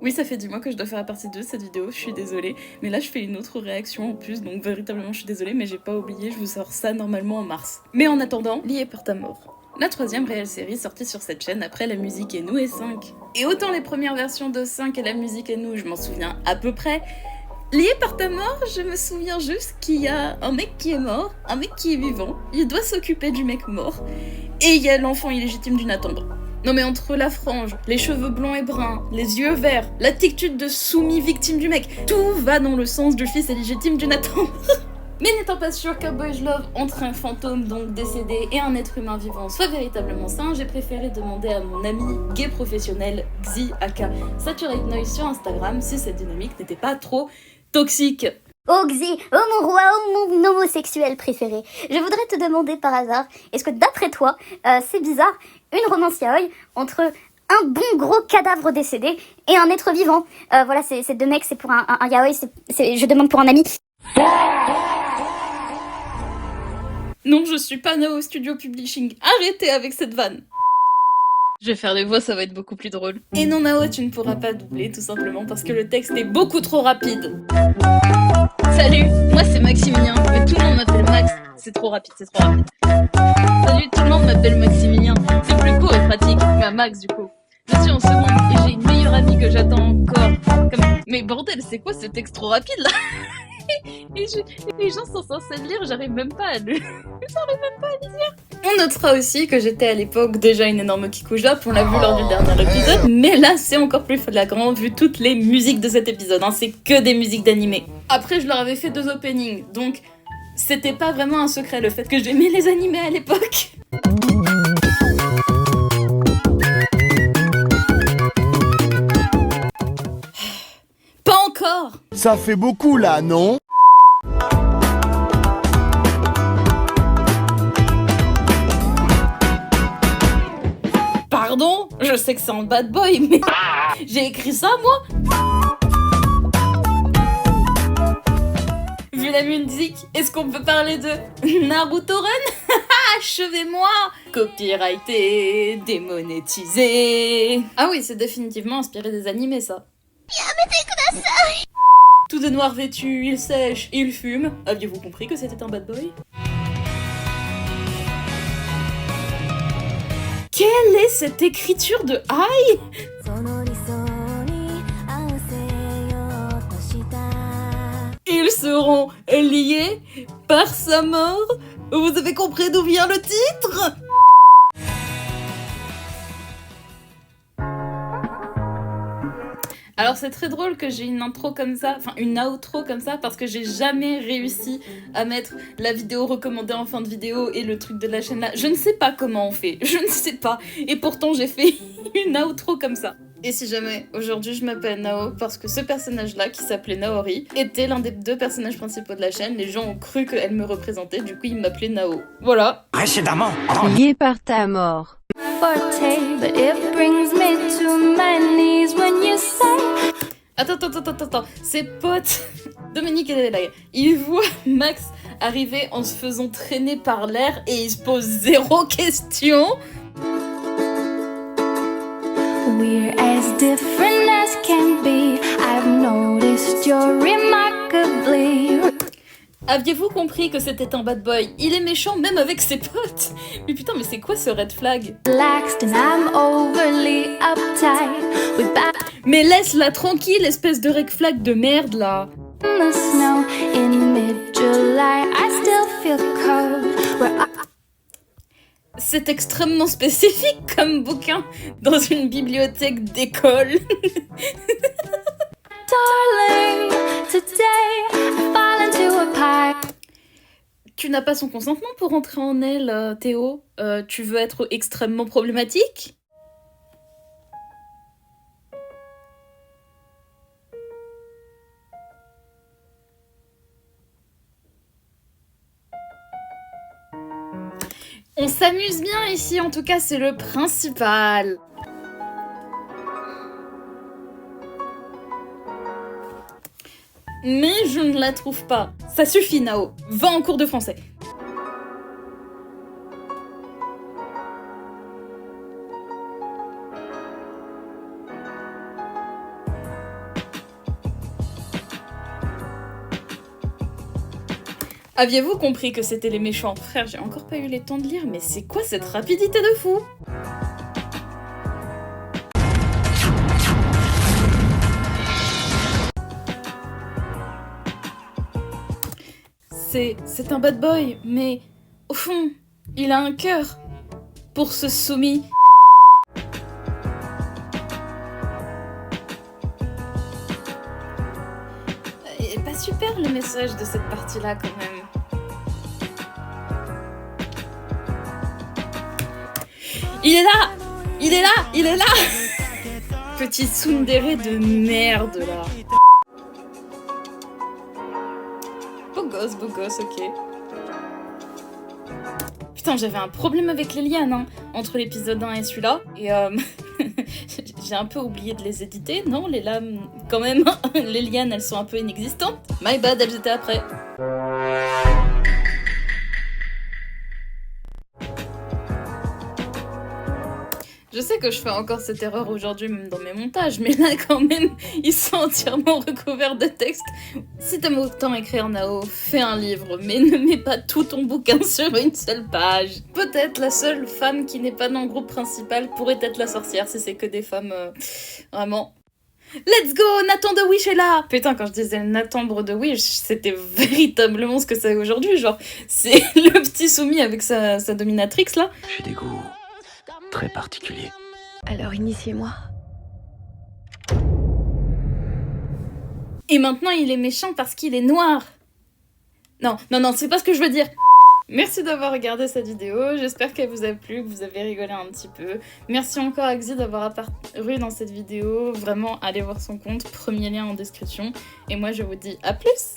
Oui, ça fait 10 mois que je dois faire la partie 2 de cette vidéo, je suis désolée. Mais là, je fais une autre réaction en plus, donc véritablement, je suis désolée, mais j'ai pas oublié, je vous sors ça normalement en mars. Mais en attendant, Lié par ta mort. La troisième réelle série sortie sur cette chaîne après La musique et nous et 5. Et autant les premières versions de 5 et La musique et nous, je m'en souviens à peu près. Lié par ta mort, je me souviens juste qu'il y a un mec qui est mort, un mec qui est vivant, il doit s'occuper du mec mort, et il y a l'enfant illégitime du Nathan. Non mais entre la frange, les cheveux blonds et bruns, les yeux verts, l'attitude de soumis victime du mec, tout va dans le sens du fils illégitime du Nathan. Mais n'étant pas sûr qu'un boys love entre un fantôme donc décédé et un être humain vivant soit véritablement sain, j'ai préféré demander à mon ami gay professionnel Xi aka Saturate Noise sur Instagram si cette dynamique n'était pas trop toxique. Oh Xi, oh mon roi, oh mon homosexuel préféré. Je voudrais te demander par hasard, est-ce que d'après toi, c'est bizarre, une romance yaoi entre un bon gros cadavre décédé et un être vivant. Voilà, c'est deux mecs, c'est pour un yaoi, je demande pour un ami. Non, je suis pas Nao Studio Publishing, arrêtez avec cette vanne. Je vais faire des voix, ça va être beaucoup plus drôle. Et non Nao, tu ne pourras pas doubler, tout simplement parce que le texte est beaucoup trop rapide. Salut, moi c'est Maximilien, mais tout le monde m'appelle Max. C'est trop rapide, c'est trop rapide. Salut, tout le monde m'appelle Maximilien. C'est plus court et pratique, mais à Max du coup. Je suis en seconde et j'ai une meilleure amie que j'attends encore. Mais bordel, c'est quoi ce texte trop rapide là? Et les gens sont censés le lire, j'arrive même pas à le lire. On notera aussi que j'étais à l'époque déjà une énorme kikouja, on l'a vu lors du dernier épisode, mais là c'est encore plus flagrant vu toutes les musiques de cet épisode, hein, c'est que des musiques d'animé. Après je leur avais fait 2 openings, donc c'était pas vraiment un secret le fait que j'aimais les animés à l'époque. Pas encore. Ça fait beaucoup là, non? Pardon, je sais que c'est un bad boy, mais j'ai écrit ça moi. Vu la musique, est-ce qu'on peut parler de Naruto Run? Achevez-moi! Copyrighté, démonétisé. Ah oui, c'est définitivement inspiré des animés ça. Tout de noir vêtu, il sèche, il fume. Aviez-vous compris que c'était un bad boy? Quelle est cette écriture de Ai? Ils seront liés par sa mort. Vous avez compris d'où vient le titre? Alors c'est très drôle que j'ai une intro comme ça, enfin une outro comme ça, parce que j'ai jamais réussi à mettre la vidéo recommandée en fin de vidéo et le truc de la chaîne là. Je ne sais pas comment on fait, je ne sais pas. Et pourtant j'ai fait une outro comme ça. Et si jamais aujourd'hui je m'appelle Nao parce que ce personnage-là, qui s'appelait Naori, était l'un des 2 personnages principaux de la chaîne, les gens ont cru qu'elle me représentait, du coup ils m'appelaient Nao. Voilà. Précédemment. Lié par ta mort. But it brings me to my knees when you say. Attends, ses potes, Dominique et Adelaide, ils voient Max arriver en se faisant traîner par l'air et ils se posent 0 question. We're as different as can be. I've noticed you're remarkably. Aviez-vous compris que c'était un bad boy? Il est méchant même avec ses potes. Mais putain, mais c'est quoi ce red flag? Relaxed and I'm overly uptight. We back Mais laisse-la tranquille, espèce de red flag de merde là. in the snow in mid-July. I still feel cold. We're up. C'est extrêmement spécifique comme bouquin dans une bibliothèque d'école. Darling, today I fall into a pie. Tu n'as pas son consentement pour entrer en elle, Théo. Tu veux être extrêmement problématique? On s'amuse bien ici, en tout cas, c'est le principal. Mais je ne la trouve pas. Ça suffit, Nao. Va en cours de français. Aviez-vous compris que c'était les méchants? Frère, j'ai encore pas eu le temps de lire, mais c'est quoi cette rapidité de fou? C'est un bad boy, mais au fond, il a un cœur pour ce soumis. Et pas super le message de cette partie-là quand même. Il est là! Il est là! Il est là! Petit tsundere de merde là. Beau gosse, ok. Putain, j'avais un problème avec les lianes, hein, entre l'épisode 1 et celui-là. Et j'ai un peu oublié de les éditer, non? Les lames, quand même, les lianes, elles sont un peu inexistantes. My bad, elles étaient après. Je sais que je fais encore cette erreur aujourd'hui même dans mes montages, mais là quand même, ils sont entièrement recouverts de texte. Si t'aimes autant écrire Nao, fais un livre, mais ne mets pas tout ton bouquin sur une seule page. Peut-être la seule femme qui n'est pas dans le groupe principal pourrait être la sorcière, si c'est que des femmes vraiment... Let's go, Nathan de Wish est là! Putain, quand je disais Nathan de Wish, c'était véritablement ce que c'est aujourd'hui, genre, c'est le petit soumis avec sa dominatrix là. J'ai des goûts très particuliers. Alors initiez-moi. Et maintenant il est méchant parce qu'il est noir. Non, c'est pas ce que je veux dire. Merci d'avoir regardé cette vidéo, j'espère qu'elle vous a plu, que vous avez rigolé un petit peu. Merci encore à Xi d'avoir apparu dans cette vidéo, vraiment allez voir son compte, premier lien en description. Et moi je vous dis à plus!